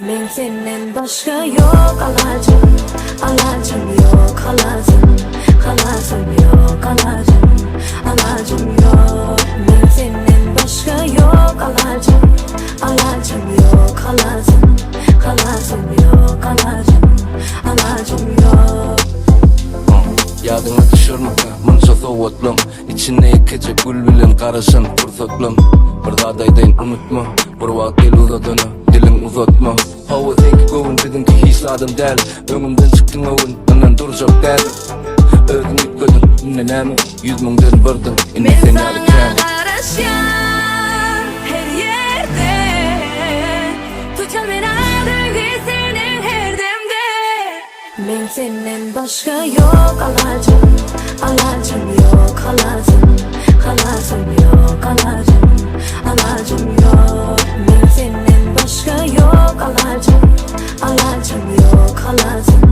Men senden başka yok, alacım, alacım yok, alacım, alacım yok, alacım, alacım yok. Men senden başka yok, alacım, alacım yok, alacım, alacım yok, alacım, alacım yok. Yadına düşürme mınça soğutlum İçine yıkıcı gül bilen karışın fırsatlım Bir dağdaydayn unutma Bir vakil uzadını dilin uzatma Hava tek kovun dedin ki hiç adım del Önümden çıktın ovun benden duracak del Özün yıkladın yine nemi 100 mindən birdin Men sana karışan her yerde Tutar beni adın senin her demde. Men senden başka yok, alacım, alacım yok, alacım, alacım yok, alacım, alacım yok. Men senden başka yok, alacım, alacım yok, alacım,